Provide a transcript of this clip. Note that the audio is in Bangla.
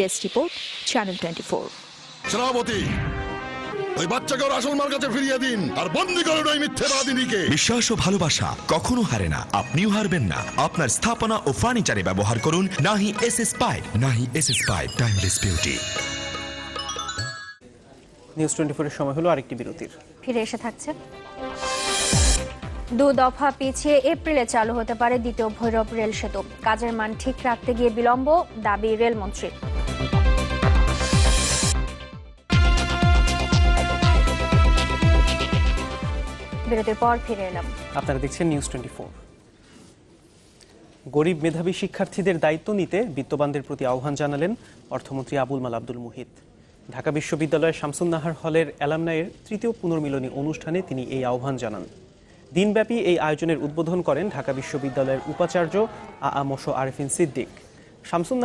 Desk report, channel 24। শ্রাবতী, ওই বাচ্চাকে ওর আসল মার কাছে ফিরিয়ে দিন আর বন্দি করুন ওই মিথ্যেবাদিনীকে। বিশ্বাস ও ভালোবাসা কখনো হারে না, আপনিও হারবেন না। আপনার স্থাপনা ও ফার্নিচারে ব্যবহার করুন নাহি এসএস পাইপ। নাহি SS pipe, timeless beauty. News 24 এর সময় হলো আরেকটি বিরতির। ফিরে এসে থাকছে। 2 দফা পিছিয়ে এপ্রিলে চালু হতে পারে দ্বিতীয় ভৈরব রেল সেতু। কাজের মান ঠিক রাখতে গিয়ে বিলম্ব, দাবি রেলমন্ত্রী। বিরতির পর ফিরে এলাম। আপনারা দেখছেন নিউজ 24। গরিব মেধাবী শিক্ষার্থীদের দায়িত্ব নিতে বিত্তবানদের প্রতি আহ্বান জানালেন অর্থমন্ত্রী আবুল মাল আব্দুল মুহিত। ঢাকা বিশ্ববিদ্যালয়ের শামসুন নাহার হলের অ্যালামনাইয়ের তৃতীয় পুনর্মিলনী অনুষ্ঠানে তিনি এই আহ্বান জানান। দিনব্যাপী এই আয়োজনের উদ্বোধন করেন ঢাকা বিশ্ববিদ্যালয়ের উপাচার্য আ.আ. মোশো আরেফিন সিদ্দিক। শামসুন